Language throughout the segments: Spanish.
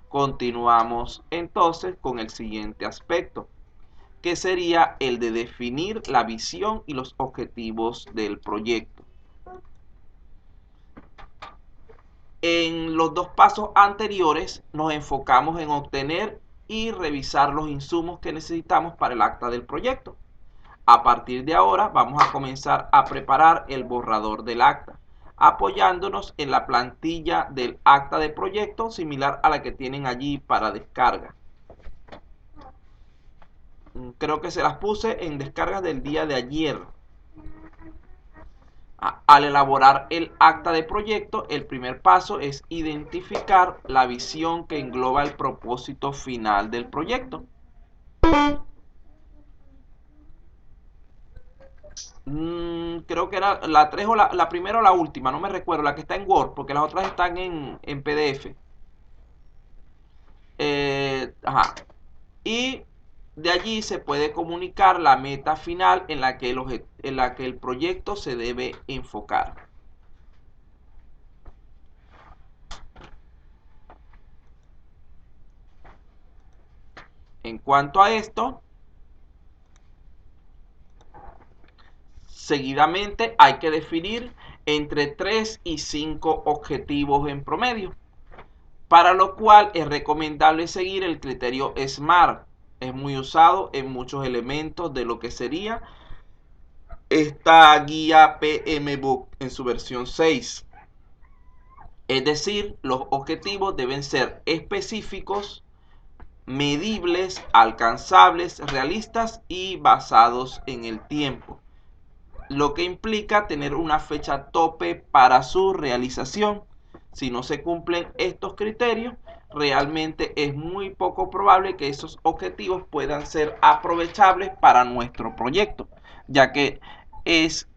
Continuamos entonces con el siguiente aspecto, que sería el de definir la visión y los objetivos del proyecto. En los dos pasos anteriores nos enfocamos en obtener y revisar los insumos que necesitamos para el acta del proyecto. A partir de ahora vamos a comenzar a preparar el borrador del acta, apoyándonos en la plantilla del acta de proyecto similar a la que tienen allí para descarga. Creo que se las puse en descargas del día de ayer. Al elaborar el acta de proyecto, el primer paso es identificar la visión que engloba el propósito final del proyecto. Creo que era la 3 o la primera o la última, no me recuerdo, la que está en Word, porque las otras están en PDF. Ajá. Y de allí se puede comunicar la meta final en la que el proyecto se debe enfocar. En cuanto a esto, seguidamente hay que definir entre 3 y 5 objetivos en promedio, para lo cual es recomendable seguir el criterio SMART. Es muy usado en muchos elementos de lo que sería esta guía PMBOK en su versión 6. Es decir, los objetivos deben ser específicos, medibles, alcanzables, realistas y basados en el tiempo, lo que implica tener una fecha tope para su realización. Si no se cumplen estos criterios, realmente es muy poco probable que esos objetivos puedan ser aprovechables para nuestro proyecto, ya que es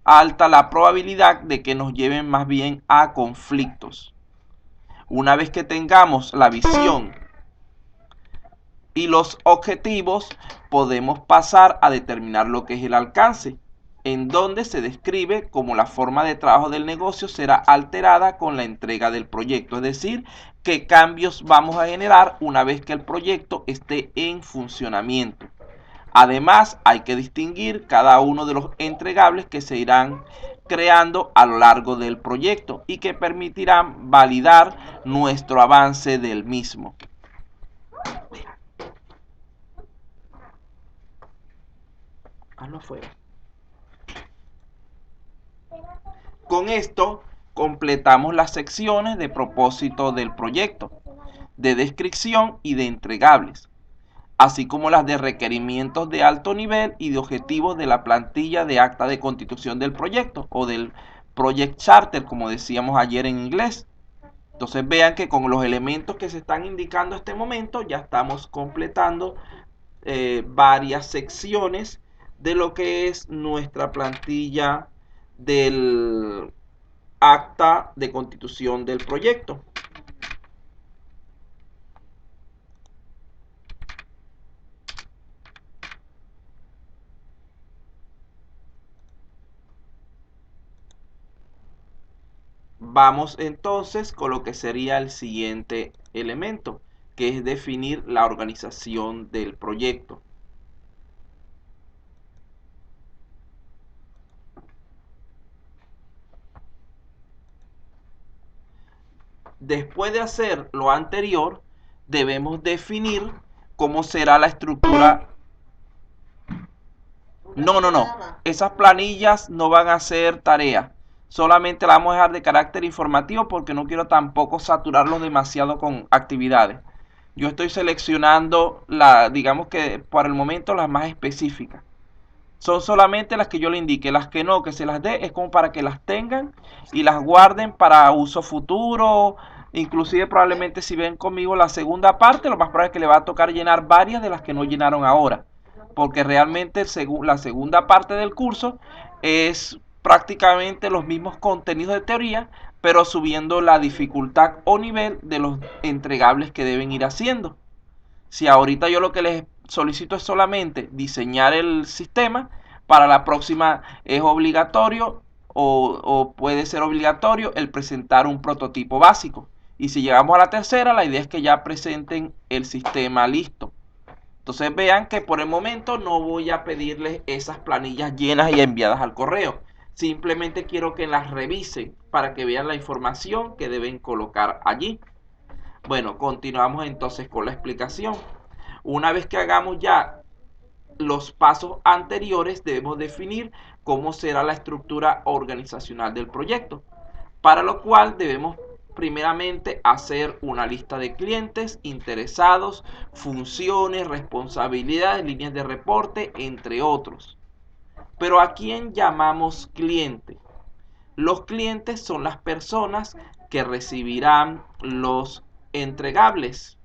alta la probabilidad de que nos lleven más bien a conflictos. Una vez que tengamos la visión y los objetivos, podemos pasar a determinar lo que es el alcance, en donde se describe cómo la forma de trabajo del negocio será alterada con la entrega del proyecto, es decir, qué cambios vamos a generar una vez que el proyecto esté en funcionamiento. Además, hay que distinguir cada uno de los entregables que se irán creando a lo largo del proyecto y que permitirán validar nuestro avance del mismo. Hazlo afuera. Con esto completamos las secciones de propósito del proyecto, de descripción y de entregables, así como las de requerimientos de alto nivel y de objetivos de la plantilla de acta de constitución del proyecto o del Project Charter, como decíamos ayer en inglés. Entonces vean que con los elementos que se están indicando en este momento ya estamos completando varias secciones de lo que es nuestra plantilla del acta de constitución del proyecto. Vamos entonces con lo que sería el siguiente elemento, que es definir la organización del proyecto. Después de hacer lo anterior, debemos definir cómo será la estructura. No. Esas planillas no van a ser tarea. Solamente la vamos a dejar de carácter informativo porque no quiero tampoco saturarlos demasiado con actividades. Yo estoy seleccionando digamos que por el momento las más específicas. Son solamente las que yo le indique, las que no, que se las dé, es como para que las tengan y las guarden para uso futuro. Inclusive probablemente si ven conmigo la segunda parte, lo más probable es que le va a tocar llenar varias de las que no llenaron ahora. Porque realmente la segunda parte del curso es prácticamente los mismos contenidos de teoría, pero subiendo la dificultad o nivel de los entregables que deben ir haciendo. Si ahorita yo lo que les solicito es solamente diseñar el sistema, para la próxima es obligatorio o puede ser obligatorio el presentar un prototipo básico. Y si llegamos a la tercera, la idea es que ya presenten el sistema listo. Entonces vean que por el momento no voy a pedirles esas planillas llenas y enviadas al correo. Simplemente quiero que las revisen para que vean la información que deben colocar allí. Bueno, continuamos entonces con la explicación. Una vez que hagamos ya los pasos anteriores, debemos definir cómo será la estructura organizacional del proyecto, para lo cual debemos primeramente hacer una lista de clientes, interesados, funciones, responsabilidades, líneas de reporte, entre otros. Pero ¿a quién llamamos cliente? Los clientes son las personas que recibirán los entregables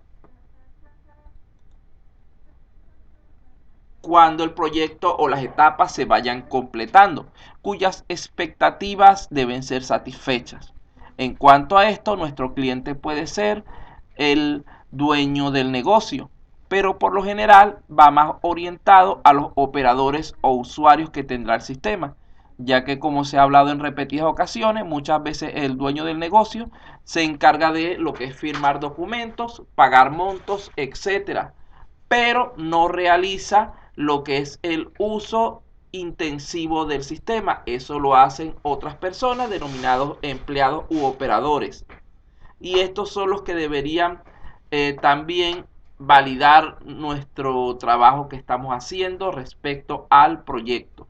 cuando el proyecto o las etapas se vayan completando, cuyas expectativas deben ser satisfechas. En cuanto a esto, nuestro cliente puede ser el dueño del negocio, pero por lo general va más orientado a los operadores o usuarios que tendrá el sistema, ya que como se ha hablado en repetidas ocasiones, muchas veces el dueño del negocio se encarga de lo que es firmar documentos, pagar montos, etcétera, pero no realiza lo que es el uso intensivo del sistema. Eso lo hacen otras personas denominados empleados u operadores. Y estos son los que deberían también validar nuestro trabajo que estamos haciendo respecto al proyecto.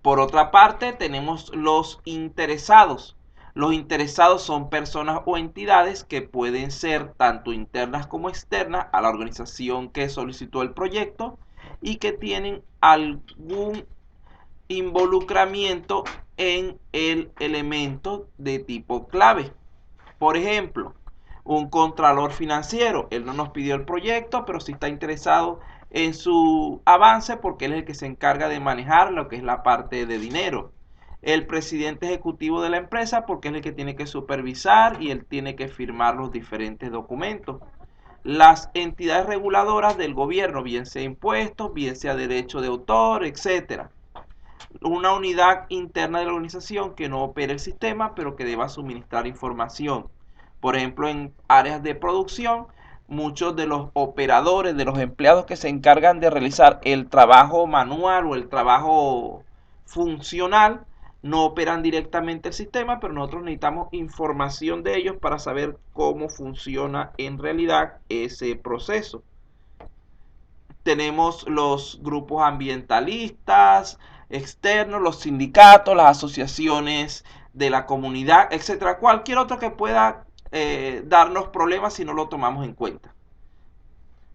Por otra parte, tenemos los interesados. Los interesados son personas o entidades que pueden ser tanto internas como externas a la organización que solicitó el proyecto y que tienen algún involucramiento en el elemento de tipo clave. Por ejemplo, un contralor financiero, él no nos pidió el proyecto, pero sí está interesado en su avance porque él es el que se encarga de manejar lo que es la parte de dinero. El presidente ejecutivo de la empresa porque es el que tiene que supervisar y él tiene que firmar los diferentes documentos. Las entidades reguladoras del gobierno, bien sea impuestos, bien sea derecho de autor, etcétera. Una unidad interna de la organización que no opere el sistema, pero que deba suministrar información. Por ejemplo, en áreas de producción, muchos de los operadores, de los empleados que se encargan de realizar el trabajo manual o el trabajo funcional, no operan directamente el sistema, pero nosotros necesitamos información de ellos para saber cómo funciona en realidad ese proceso. Tenemos los grupos ambientalistas, externos, los sindicatos, las asociaciones de la comunidad, etcétera. Cualquier otro que pueda darnos problemas si no lo tomamos en cuenta.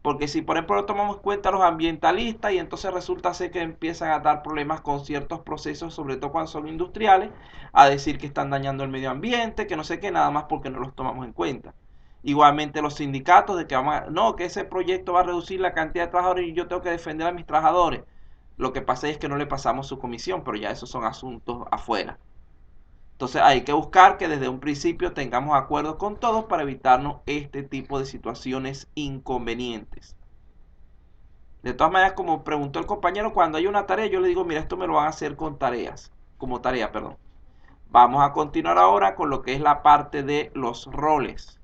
Porque si por ejemplo no tomamos en cuenta a los ambientalistas y entonces resulta ser que empiezan a dar problemas con ciertos procesos, sobre todo cuando son industriales, a decir que están dañando el medio ambiente, que no sé qué, nada más porque no los tomamos en cuenta. Igualmente los sindicatos de que vamos a, no, que ese proyecto va a reducir la cantidad de trabajadores y yo tengo que defender a mis trabajadores. Lo que pasa es que no le pasamos su comisión, pero ya esos son asuntos afuera. Entonces hay que buscar que desde un principio tengamos acuerdos con todos para evitarnos este tipo de situaciones inconvenientes. De todas maneras, como preguntó el compañero, cuando hay una tarea, yo le digo, mira, esto me lo van a hacer con tareas, como tarea, perdón. Vamos a continuar ahora con lo que es la parte de los roles.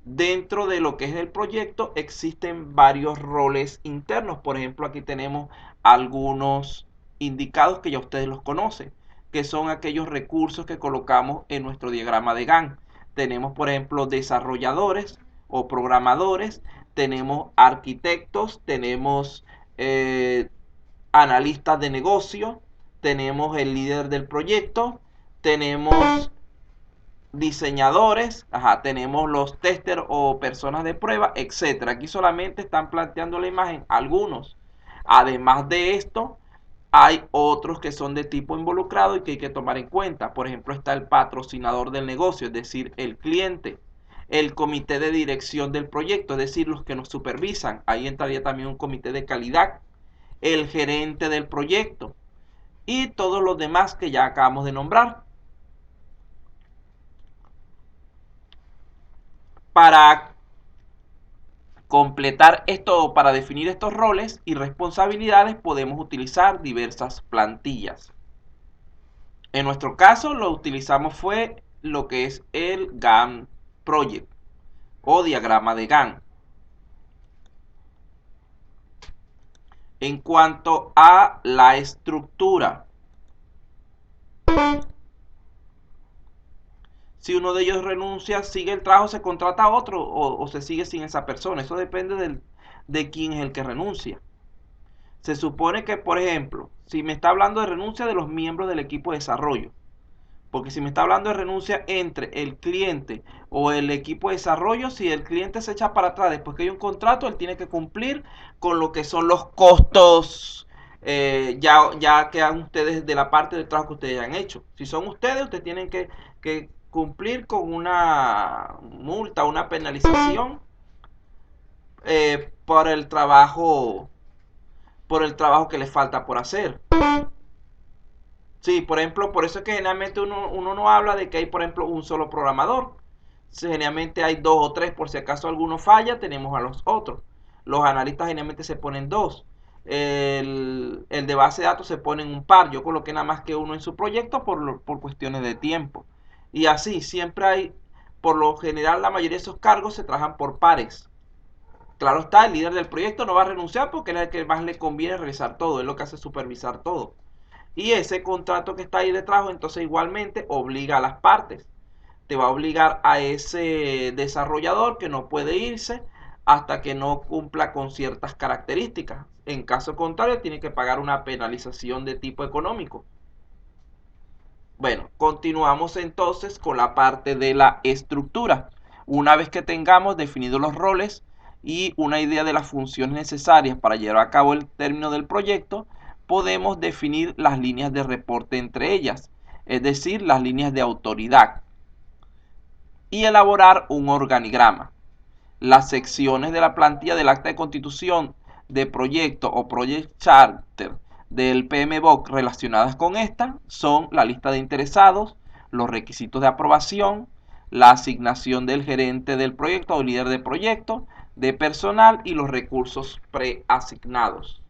Dentro de lo que es el proyecto existen varios roles internos. Por ejemplo, aquí tenemos algunos indicados que ya ustedes los conocen, que son aquellos recursos que colocamos en nuestro diagrama de Gantt. Tenemos, por ejemplo, desarrolladores o programadores, tenemos arquitectos, tenemos analistas de negocio, tenemos el líder del proyecto, tenemos diseñadores, tenemos los testers o personas de prueba, etcétera. Aquí solamente están planteando la imagen algunos. Además de esto, hay otros que son de tipo involucrado y que hay que tomar en cuenta. Por ejemplo, está el patrocinador del negocio, es decir, el cliente. El comité de dirección del proyecto, es decir, los que nos supervisan. Ahí entraría también un comité de calidad. El gerente del proyecto. Y todos los demás que ya acabamos de nombrar. Para completar esto, para definir estos roles y responsabilidades podemos utilizar diversas plantillas. En nuestro caso lo utilizamos fue lo que es el Gantt Project o diagrama de Gantt. En cuanto a la estructura, si uno de ellos renuncia, sigue el trabajo, se contrata a otro o se sigue sin esa persona. Eso depende de quién es el que renuncia. Se supone que, por ejemplo, si me está hablando de renuncia de los miembros del equipo de desarrollo, porque si me está hablando de renuncia entre el cliente o el equipo de desarrollo, si el cliente se echa para atrás después que hay un contrato, él tiene que cumplir con lo que son los costos, ya quedan ustedes de la parte del trabajo que ustedes han hecho. Si son ustedes tienen que cumplir con una multa, una penalización por el trabajo que les falta por hacer. Sí, por ejemplo, por eso es que generalmente uno no habla de que hay, por ejemplo, un solo programador. Generalmente hay dos o tres, por si acaso alguno falla, tenemos a los otros. Los analistas generalmente se ponen dos. El de base de datos se ponen un par. Yo coloqué nada más que uno en su proyecto por cuestiones de tiempo. Y así, siempre hay, por lo general, la mayoría de esos cargos se trabajan por pares. Claro está, el líder del proyecto no va a renunciar porque es el que más le conviene realizar todo, es lo que hace supervisar todo. Y ese contrato que está ahí de trabajo, entonces igualmente obliga a las partes. Te va a obligar a ese desarrollador que no puede irse hasta que no cumpla con ciertas características. En caso contrario, tiene que pagar una penalización de tipo económico. Bueno, continuamos entonces con la parte de la estructura. Una vez que tengamos definidos los roles y una idea de las funciones necesarias para llevar a cabo el término del proyecto, podemos definir las líneas de reporte entre ellas, es decir, las líneas de autoridad, y elaborar un organigrama. Las secciones de la plantilla del acta de constitución de proyecto o project charter del PMBOK relacionadas con esta son la lista de interesados, los requisitos de aprobación, la asignación del gerente del proyecto o líder de proyecto, de personal y los recursos preasignados.